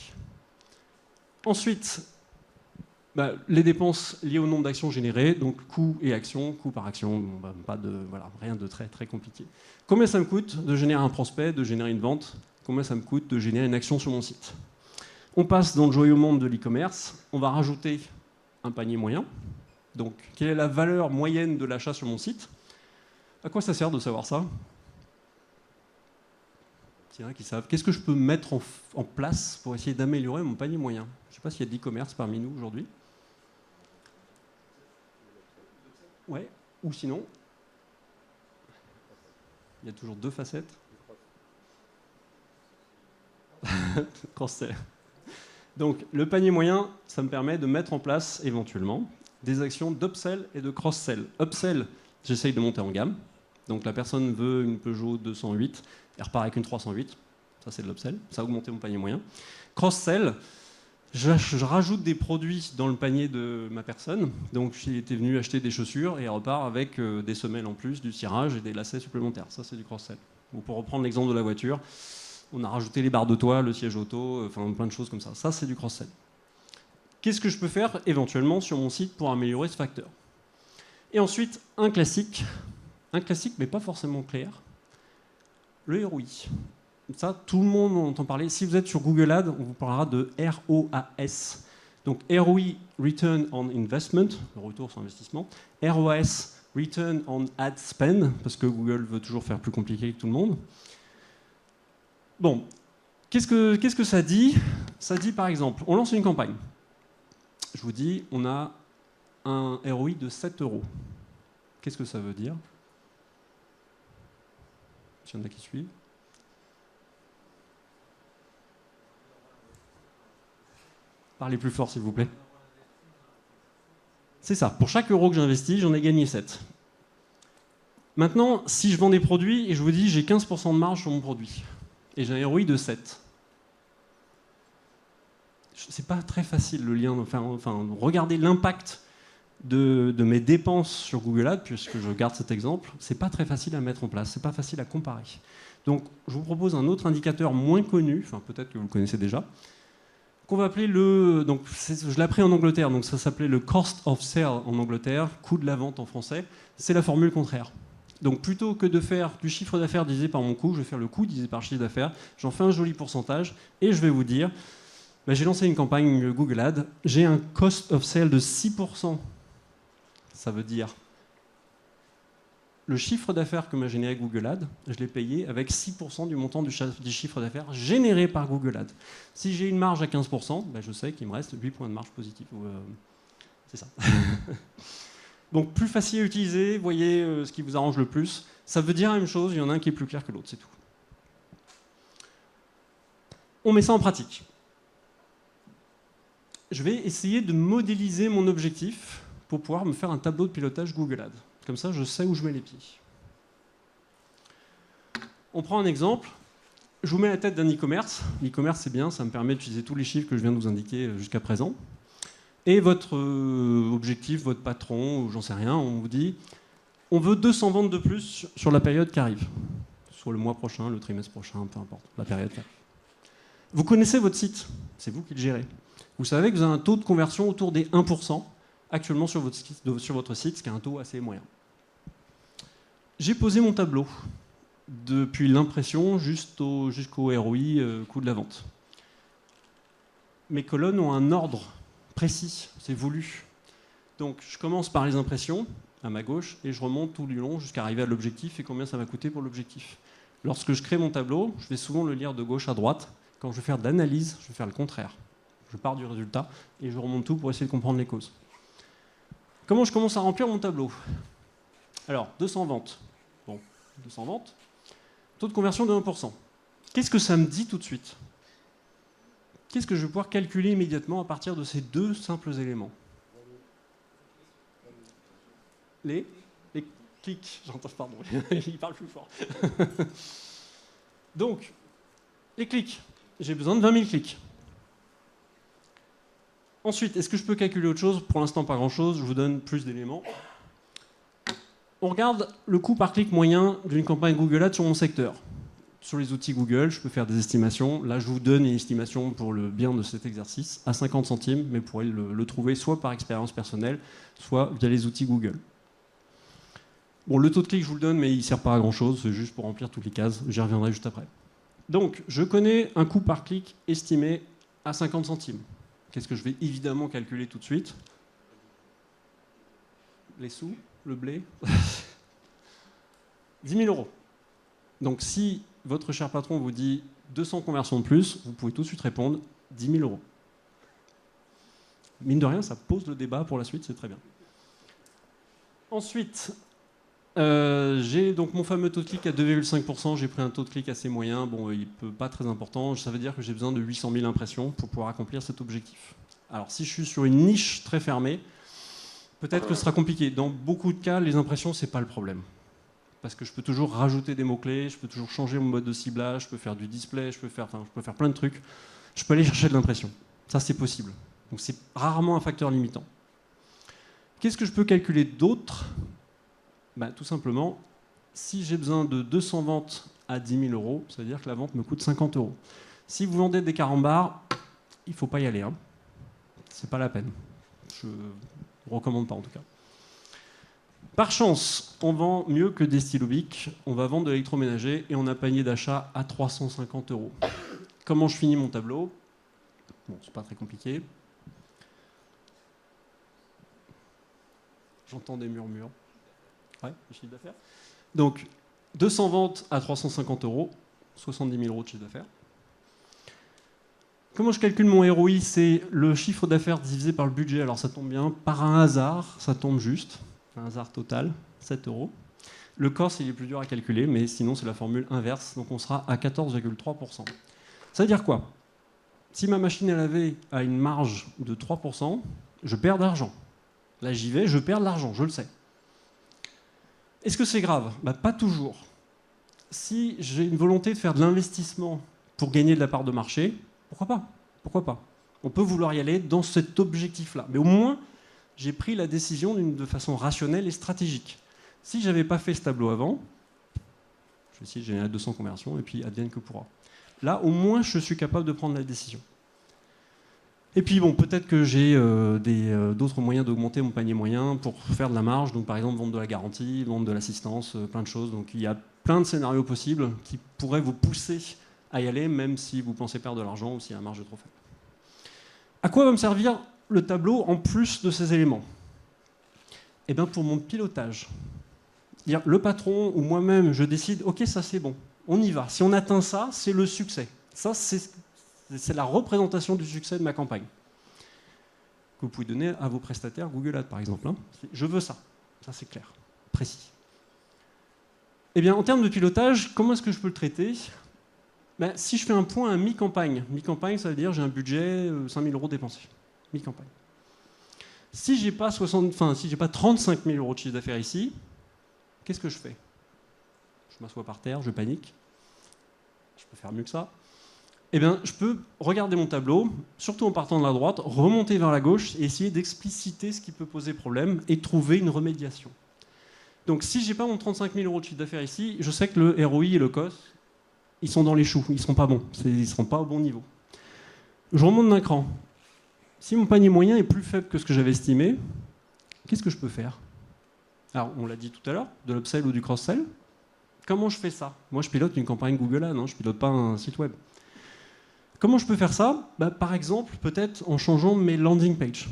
Ensuite, les dépenses liées au nombre d'actions générées, donc coût et action, coût par action, rien de très, très compliqué. Combien ça me coûte de générer un prospect, de générer une vente? Combien ça me coûte de générer une action sur mon site? On passe dans le joyeux monde de l'e-commerce, on va rajouter un panier moyen. Donc, quelle est la valeur moyenne de l'achat sur mon site? À quoi ça sert de savoir ça? Il y en a qui savent. Qu'est-ce que je peux mettre en place pour essayer d'améliorer mon panier moyen? Je ne sais pas s'il y a de l'e-commerce parmi nous aujourd'hui. Ouais. Ou sinon, il y a toujours deux facettes. Cross-sell. Donc, le panier moyen, ça me permet de mettre en place éventuellement des actions d'upsell et de cross-sell. Upsell, j'essaye de monter en gamme. Donc, la personne veut une Peugeot 208, elle repart avec une 308. Ça, c'est de l'upsell. Ça a augmenté mon panier moyen. Cross-sell, je rajoute des produits dans le panier de ma personne. Donc, j'ai été venu acheter des chaussures et elle repart avec des semelles en plus, du cirage et des lacets supplémentaires. Ça, c'est du cross-sell. Ou pour reprendre l'exemple de la voiture, on a rajouté les barres de toit, le siège auto, enfin plein de choses comme ça. Ça, c'est du cross-sell. Qu'est-ce que je peux faire éventuellement sur mon site pour améliorer ce facteur? Et ensuite, un classique mais pas forcément clair, le ROI. Ça, tout le monde en entend parler. Si vous êtes sur Google Ads, on vous parlera de ROAS. Donc ROI, Return on Investment, le retour sur investissement. ROAS, Return on Ad Spend, parce que Google veut toujours faire plus compliqué que tout le monde. Bon, Qu'est-ce que ça dit? Ça dit par exemple, on lance une campagne. Je vous dis, on a un ROI de 7 euros. Qu'est-ce que ça veut dire? S'il y en a qui suivent. Parlez plus fort, s'il vous plaît. C'est ça. Pour chaque euro que j'investis, j'en ai gagné 7. Maintenant, si je vends des produits et je vous dis j'ai 15% de marge sur mon produit et j'ai un ROI de 7, c'est pas très facile le lien. Enfin regardez l'impact de mes dépenses sur Google Ads, puisque je garde cet exemple, c'est pas très facile à mettre en place, c'est pas facile à comparer. Donc je vous propose un autre indicateur moins connu, enfin peut-être que vous le connaissez déjà, qu'on va appeler le... Donc je l'ai appris en Angleterre, donc ça s'appelait le cost of sale en Angleterre, coût de la vente en français, c'est la formule contraire. Donc plutôt que de faire du chiffre d'affaires divisé par mon coût, je vais faire le coût divisé par le chiffre d'affaires, j'en fais un joli pourcentage, et je vais vous dire, ben, j'ai lancé une campagne Google Ads, j'ai un cost of sale de 6%. Ça veut dire le chiffre d'affaires que m'a généré Google Ads, je l'ai payé avec 6% du montant du chiffre d'affaires généré par Google Ads. Si j'ai une marge à 15%, ben je sais qu'il me reste 8 points de marge positive. C'est ça. Donc plus facile à utiliser, voyez ce qui vous arrange le plus. Ça veut dire la même chose, il y en a un qui est plus clair que l'autre, c'est tout. On met ça en pratique. Je vais essayer de modéliser mon objectif pour pouvoir me faire un tableau de pilotage Google Ads. Comme ça, je sais où je mets les pieds. On prend un exemple. Je vous mets la tête d'un e-commerce. L'e-commerce, c'est bien, ça me permet d'utiliser tous les chiffres que je viens de vous indiquer jusqu'à présent. Et votre objectif, votre patron, ou j'en sais rien, on vous dit, on veut 200 ventes de plus sur la période qui arrive. Sur le mois prochain, le trimestre prochain, peu importe, la période qui arrive. Vous connaissez votre site, c'est vous qui le gérez. Vous savez que vous avez un taux de conversion autour des 1% actuellement sur votre site, ce qui est un taux assez moyen. J'ai posé mon tableau depuis l'impression jusqu'au ROI, coût de la vente. Mes colonnes ont un ordre précis, c'est voulu. Donc je commence par les impressions, à ma gauche, et je remonte tout du long jusqu'à arriver à l'objectif et combien ça va coûter pour l'objectif. Lorsque je crée mon tableau, je vais souvent le lire de gauche à droite. Quand je vais faire de l'analyse, je vais faire le contraire. Je pars du résultat et je remonte tout pour essayer de comprendre les causes. Comment je commence à remplir mon tableau? Alors, 200 ventes. Bon, 200 ventes. Taux de conversion de 1%. Qu'est-ce que ça me dit tout de suite? Qu'est-ce que je vais pouvoir calculer immédiatement à partir de ces deux simples éléments? Les clics. J'entends, pardon, il parle plus fort. Donc, les clics. J'ai besoin de 20 000 clics. Ensuite, est-ce que je peux calculer autre chose? Pour l'instant, pas grand-chose. Je vous donne plus d'éléments. On regarde le coût par clic moyen d'une campagne Google Ads sur mon secteur. Sur les outils Google, je peux faire des estimations. Là, je vous donne une estimation pour le bien de cet exercice à 50 centimes, mais vous pourrez le trouver soit par expérience personnelle, soit via les outils Google. Bon, le taux de clic, je vous le donne, mais il ne sert pas à grand-chose. C'est juste pour remplir toutes les cases. J'y reviendrai juste après. Donc, je connais un coût par clic estimé à 50 centimes. Qu'est-ce que je vais évidemment calculer tout de suite? Les sous, le blé. 10 000 euros. Donc si votre cher patron vous dit 200 conversions de plus, vous pouvez tout de suite répondre 10 000 euros. Mine de rien, ça pose le débat pour la suite, c'est très bien. Ensuite, j'ai donc mon fameux taux de clic à 2,5%. J'ai pris un taux de clic assez moyen. Bon, il n'est pas très important. Ça veut dire que j'ai besoin de 800 000 impressions pour pouvoir accomplir cet objectif. Alors, si je suis sur une niche très fermée, peut-être que ce sera compliqué. Dans beaucoup de cas, les impressions, ce n'est pas le problème. Parce que je peux toujours rajouter des mots-clés, je peux toujours changer mon mode de ciblage, je peux faire du display, je peux faire plein de trucs. Je peux aller chercher de l'impression. Ça, c'est possible. Donc, c'est rarement un facteur limitant. Qu'est-ce que je peux calculer d'autre? Tout simplement, si j'ai besoin de 200 ventes à 10 000 euros, ça veut dire que la vente me coûte 50 euros. Si vous vendez des carambars, il ne faut pas y aller. Hein. C'est pas la peine. Je ne recommande pas en tout cas. Par chance, on vend mieux que des stylos Bic. On va vendre de l'électroménager et on a un panier d'achat à 350 euros. Comment je finis mon tableau? Bon, c'est pas très compliqué. J'entends des murmures. Ouais, le chiffre d'affaires. Donc, 200 ventes à 350 euros, 70 000 euros de chiffre d'affaires. Comment je calcule mon ROI? C'est le chiffre d'affaires divisé par le budget. Alors ça tombe bien, par un hasard, ça tombe juste. Un hasard total, 7 euros. Le cost, il est plus dur à calculer, mais sinon c'est la formule inverse, donc on sera à 14,3%. Ça veut dire quoi? Si ma machine à laver a une marge de 3%, je perds de l'argent. Là j'y vais, je perds de l'argent, je le sais. Est-ce que c'est grave? Pas toujours. Si j'ai une volonté de faire de l'investissement pour gagner de la part de marché, pourquoi pas? Pourquoi pas? On peut vouloir y aller dans cet objectif-là. Mais au moins, j'ai pris la décision de façon rationnelle et stratégique. Si je n'avais pas fait ce tableau avant, je vais essayer de générer 200 conversions et puis advienne que pourra. Là, au moins, je suis capable de prendre la décision. Et puis, bon, peut-être que j'ai d'autres moyens d'augmenter mon panier moyen pour faire de la marge. Donc, par exemple, vendre de la garantie, vendre de l'assistance, plein de choses. Donc, il y a plein de scénarios possibles qui pourraient vous pousser à y aller, même si vous pensez perdre de l'argent ou si la marge est trop faible. À quoi va me servir le tableau en plus de ces éléments? Eh bien, pour mon pilotage. Le patron ou moi-même, je décide, ok, ça c'est bon, on y va. Si on atteint ça, c'est le succès. Ça, c'est la représentation du succès de ma campagne. Que vous pouvez donner à vos prestataires Google Ads, par exemple. Je veux ça. Ça, c'est clair, précis. Eh bien, en termes de pilotage, comment est-ce que je peux le traiter? Si je fais un point à mi-campagne, ça veut dire j'ai un budget 5 000 euros dépensés. Mi-campagne. Si j'ai pas 35 000 euros de chiffre d'affaires ici, qu'est-ce que je fais? Je m'assois par terre, je panique. Je peux faire mieux que ça. Eh bien, je peux regarder mon tableau, surtout en partant de la droite, remonter vers la gauche et essayer d'expliciter ce qui peut poser problème et trouver une remédiation. Donc, si j'ai pas mon 35 000 euros de chiffre d'affaires ici, je sais que le ROI et le cost, ils sont dans les choux, ils ne seront pas bons, ils ne seront pas au bon niveau. Je remonte d'un cran. Si mon panier moyen est plus faible que ce que j'avais estimé, qu'est-ce que je peux faire? Alors, on l'a dit tout à l'heure, de l'upsell ou du cross-sell. Comment je fais ça? Moi, je pilote une campagne Google Ads, je ne pilote pas un site web. Comment je peux faire ça? Par exemple, peut-être en changeant mes landing pages.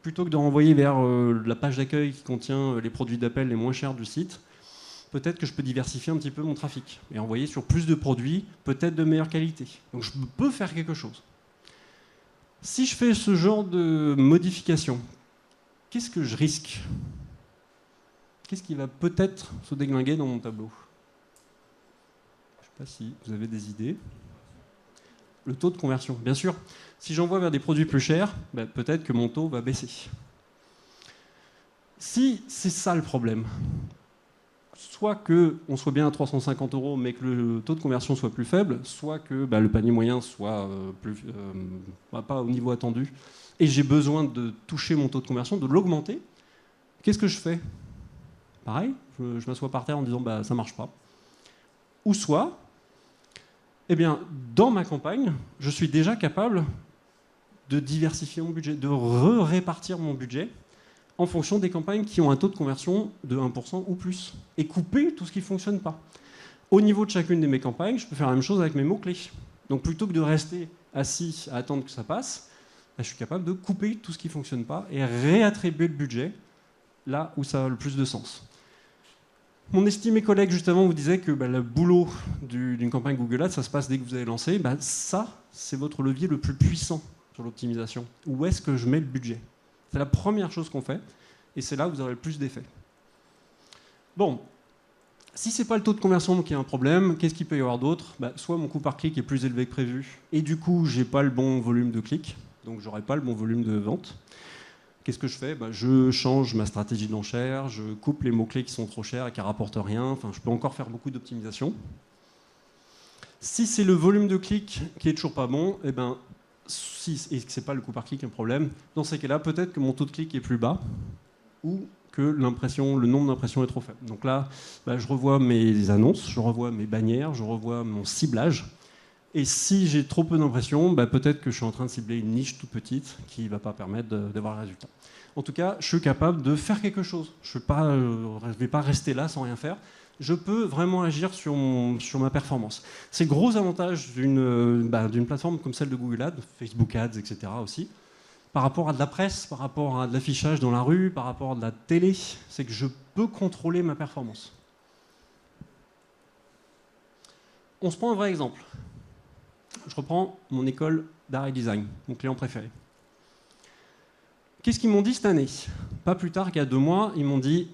Plutôt que de renvoyer vers la page d'accueil qui contient les produits d'appel les moins chers du site, peut-être que je peux diversifier un petit peu mon trafic et envoyer sur plus de produits, peut-être de meilleure qualité. Donc je peux faire quelque chose. Si je fais ce genre de modification, qu'est-ce que je risque? Qu'est-ce qui va peut-être se déglinguer dans mon tableau? Je ne sais pas si vous avez des idées. Le taux de conversion, bien sûr. Si j'envoie vers des produits plus chers, peut-être que mon taux va baisser. Si c'est ça le problème, soit qu'on soit bien à 350 euros, mais que le taux de conversion soit plus faible, soit que le panier moyen soit pas au niveau attendu, et j'ai besoin de toucher mon taux de conversion, de l'augmenter, qu'est-ce que je fais? Pareil, je m'assois par terre en disant ça ne marche pas. Ou soit, dans ma campagne, je suis déjà capable de diversifier mon budget, de répartir mon budget en fonction des campagnes qui ont un taux de conversion de 1% ou plus, et couper tout ce qui ne fonctionne pas. Au niveau de chacune de mes campagnes, je peux faire la même chose avec mes mots-clés. Donc plutôt que de rester assis à attendre que ça passe, je suis capable de couper tout ce qui ne fonctionne pas et réattribuer le budget là où ça a le plus de sens. Mon estimé collègue, juste avant, vous disait que le boulot d'une campagne Google Ads, ça se passe dès que vous avez lancé. Ça, c'est votre levier le plus puissant sur l'optimisation. Où est-ce que je mets le budget? C'est la première chose qu'on fait, et c'est là où vous aurez le plus d'effet. Bon, si ce n'est pas le taux de conversion qui est un problème, qu'est-ce qu'il peut y avoir d'autre? Soit mon coût par clic est plus élevé que prévu, et du coup, je n'ai pas le bon volume de clics, donc je n'aurai pas le bon volume de vente. Qu'est-ce que je fais? Je change ma stratégie d'enchère, je coupe les mots-clés qui sont trop chers et qui ne rapportent rien. Enfin, je peux encore faire beaucoup d'optimisation. Si c'est le volume de clics qui est toujours pas bon, et que ce n'est pas le coût par clic un problème, dans ces cas-là, peut-être que mon taux de clic est plus bas ou que le nombre d'impressions est trop faible. Donc là, je revois mes annonces, je revois mes bannières, je revois mon ciblage. Et si j'ai trop peu d'impressions, peut-être que je suis en train de cibler une niche toute petite qui ne va pas permettre d'avoir le résultat. En tout cas, je suis capable de faire quelque chose. Je ne vais pas rester là sans rien faire. Je peux vraiment agir sur ma performance. C'est le gros avantage d'une plateforme comme celle de Google Ads, Facebook Ads, etc. aussi, par rapport à de la presse, par rapport à de l'affichage dans la rue, par rapport à de la télé, c'est que je peux contrôler ma performance. On se prend un vrai exemple. Je reprends mon école d'art et design, mon client préféré. Qu'est-ce qu'ils m'ont dit cette année? Pas plus tard qu'il y a 2 mois, ils m'ont dit,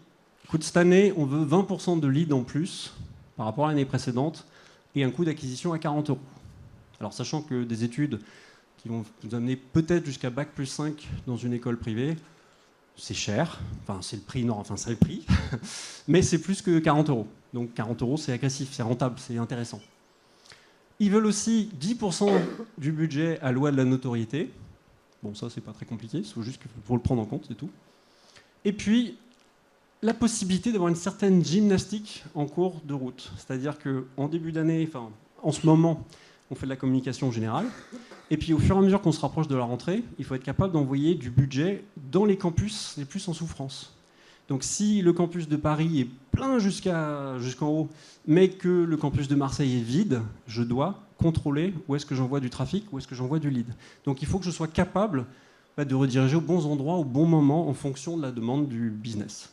écoute, cette année, on veut 20% de leads en plus par rapport à l'année précédente et un coût d'acquisition à 40 €. Alors, sachant que des études qui vont vous amener peut-être jusqu'à Bac+5 dans une école privée, c'est cher, enfin c'est le prix, non, enfin c'est le prix, mais c'est plus que 40 €. Donc 40 € c'est agressif, c'est rentable, c'est intéressant. Ils veulent aussi 10% du budget alloué à de la notoriété. Bon, ça c'est pas très compliqué, il faut juste qu'il faut le prendre en compte, c'est tout. Et puis, la possibilité d'avoir une certaine gymnastique en cours de route. C'est-à-dire qu'en début d'année, enfin en ce moment, on fait de la communication générale. Et puis au fur et à mesure qu'on se rapproche de la rentrée, il faut être capable d'envoyer du budget dans les campus les plus en souffrance. Donc si le campus de Paris est plein jusqu'en haut, mais que le campus de Marseille est vide, je dois contrôler où est-ce que j'envoie du trafic, où est-ce que j'envoie du lead. Donc il faut que je sois capable de rediriger aux bons endroits, au bon moment, en fonction de la demande du business.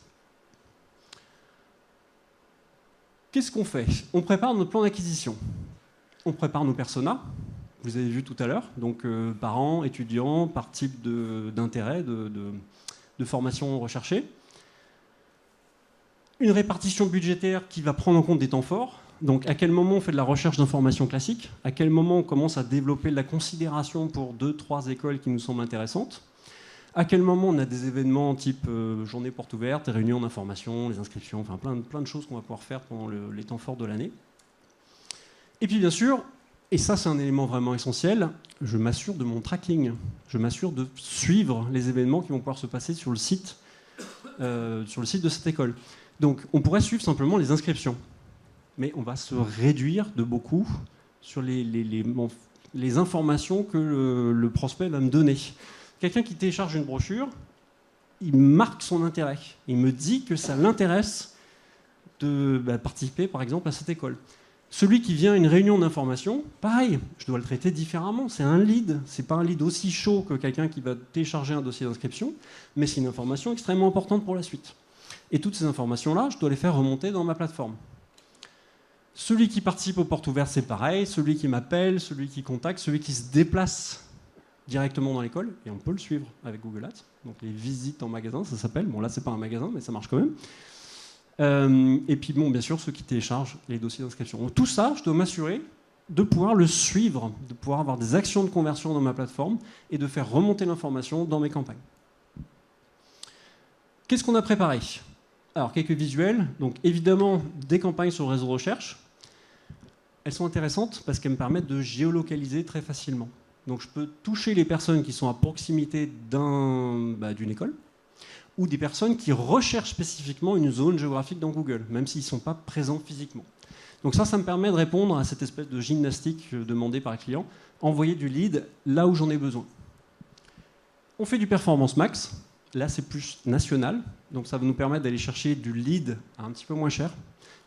Qu'est-ce qu'on fait? On prépare notre plan d'acquisition. On prépare nos personas. Vous avez vu tout à l'heure, donc parents, étudiants, par type d'intérêt, de formation recherchée. Une répartition budgétaire qui va prendre en compte des temps forts. Donc à quel moment on fait de la recherche d'informations classiques, à quel moment on commence à développer de la considération pour 2-3 écoles qui nous semblent intéressantes, à quel moment on a des événements type journée porte ouverte, réunions d'information, les inscriptions, enfin plein de choses qu'on va pouvoir faire pendant les temps forts de l'année. Et puis bien sûr, et ça c'est un élément vraiment essentiel, je m'assure de mon tracking, je m'assure de suivre les événements qui vont pouvoir se passer sur le site de cette école. Donc on pourrait suivre simplement les inscriptions, mais on va se réduire de beaucoup sur les informations que le prospect va me donner. Quelqu'un qui télécharge une brochure, il marque son intérêt, il me dit que ça l'intéresse de participer par exemple à cette école. Celui qui vient à une réunion d'information, pareil, je dois le traiter différemment. C'est un lead. C'est pas un lead aussi chaud que quelqu'un qui va télécharger un dossier d'inscription, mais c'est une information extrêmement importante pour la suite. Et toutes ces informations-là, je dois les faire remonter dans ma plateforme. Celui qui participe aux portes ouvertes, c'est pareil. Celui qui m'appelle, celui qui contacte, celui qui se déplace directement dans l'école, et on peut le suivre avec Google Ads. Donc les visites en magasin, ça s'appelle. Bon, là, c'est pas un magasin, mais ça marche quand même. Et puis, bon, bien sûr, ceux qui téléchargent les dossiers d'inscription. Donc, tout ça, je dois m'assurer de pouvoir le suivre, de pouvoir avoir des actions de conversion dans ma plateforme et de faire remonter l'information dans mes campagnes. Qu'est-ce qu'on a préparé? Alors, quelques visuels. Donc, évidemment, des campagnes sur le réseau de recherche. Elles sont intéressantes parce qu'elles me permettent de géolocaliser très facilement. Donc, je peux toucher les personnes qui sont à proximité d'une école, ou des personnes qui recherchent spécifiquement une zone géographique dans Google, même s'ils ne sont pas présents physiquement. Donc ça me permet de répondre à cette espèce de gymnastique demandée par le client, envoyer du lead là où j'en ai besoin. On fait du performance max, là c'est plus national, donc ça va nous permettre d'aller chercher du lead à un petit peu moins cher.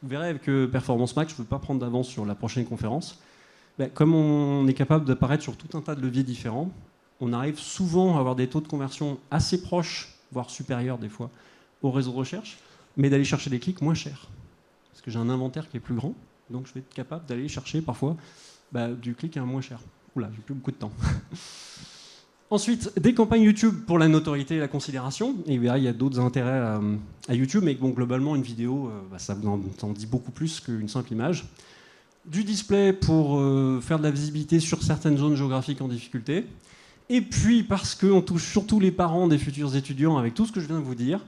Vous verrez avec performance max, je ne veux pas prendre d'avance sur la prochaine conférence, comme on est capable d'apparaître sur tout un tas de leviers différents, on arrive souvent à avoir des taux de conversion assez proches, voire supérieur des fois, au réseau de recherche, mais d'aller chercher des clics moins chers. Parce que j'ai un inventaire qui est plus grand, donc je vais être capable d'aller chercher parfois du clic à un moins cher. Oula, j'ai plus beaucoup de temps. Ensuite, des campagnes YouTube pour la notoriété et la considération. Et il y a d'autres intérêts à YouTube, mais bon, globalement, une vidéo, ça en dit beaucoup plus qu'une simple image. Du display pour faire de la visibilité sur certaines zones géographiques en difficulté. Et puis, parce qu'on touche surtout les parents des futurs étudiants avec tout ce que je viens de vous dire,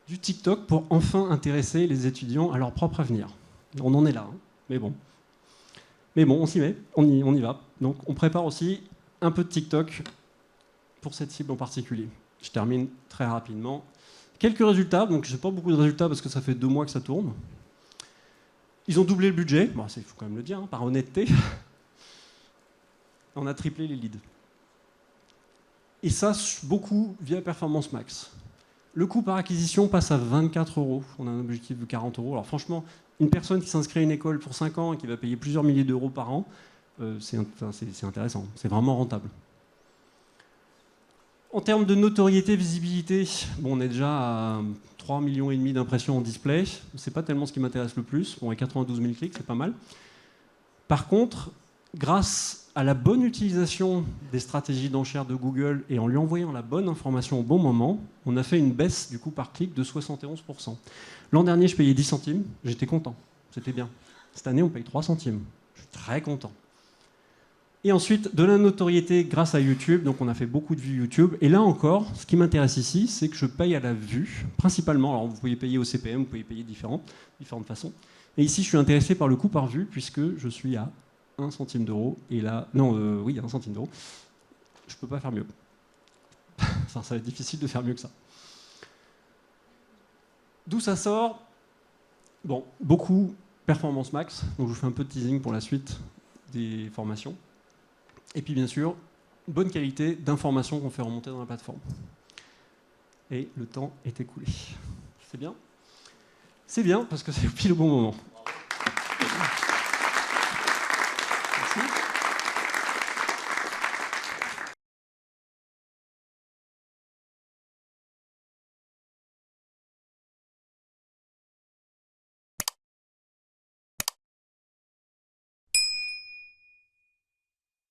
du TikTok pour enfin intéresser les étudiants à leur propre avenir. On en est là, hein, mais bon. Mais bon, on s'y met, on y va. Donc, on prépare aussi un peu de TikTok pour cette cible en particulier. Je termine très rapidement. Quelques résultats, donc je n'ai pas beaucoup de résultats parce que ça fait 2 mois que ça tourne. Ils ont doublé le budget, bon, il faut quand même le dire, hein, par honnêteté. On a triplé les leads. Et ça, beaucoup via Performance Max. Le coût par acquisition passe à 24 €. On a un objectif de 40 €. Alors franchement, une personne qui s'inscrit à une école pour 5 ans et qui va payer plusieurs milliers d'euros par an, c'est intéressant. C'est vraiment rentable. En termes de notoriété, visibilité, bon, on est déjà à 3,5 millions d'impressions en display. Ce n'est pas tellement ce qui m'intéresse le plus. Bon, et 92 000 clics, c'est pas mal. Par contre, grâce à la bonne utilisation des stratégies d'enchères de Google et en lui envoyant la bonne information au bon moment, on a fait une baisse du coût par clic de 71%. L'an dernier, je payais 10 centimes, j'étais content, c'était bien. Cette année, on paye 3 centimes, je suis très content. Et ensuite, de la notoriété grâce à YouTube, donc on a fait beaucoup de vues YouTube. Et là encore, ce qui m'intéresse ici, c'est que je paye à la vue, principalement. Alors vous pouvez payer au CPM, vous pouvez payer différentes façons. Et ici, je suis intéressé par le coût par vue, puisque je suis à 1 centime d'euro. Et là, non, oui, 1 centime d'euro. Je ne peux pas faire mieux. Enfin, ça va être difficile de faire mieux que ça. D'où ça sort? Bon, beaucoup Performance Max. Donc je vous fais un peu de teasing pour la suite des formations. Et puis bien sûr, bonne qualité d'informations qu'on fait remonter dans la plateforme. Et le temps est écoulé. C'est bien? C'est bien parce que c'est pile au bon moment.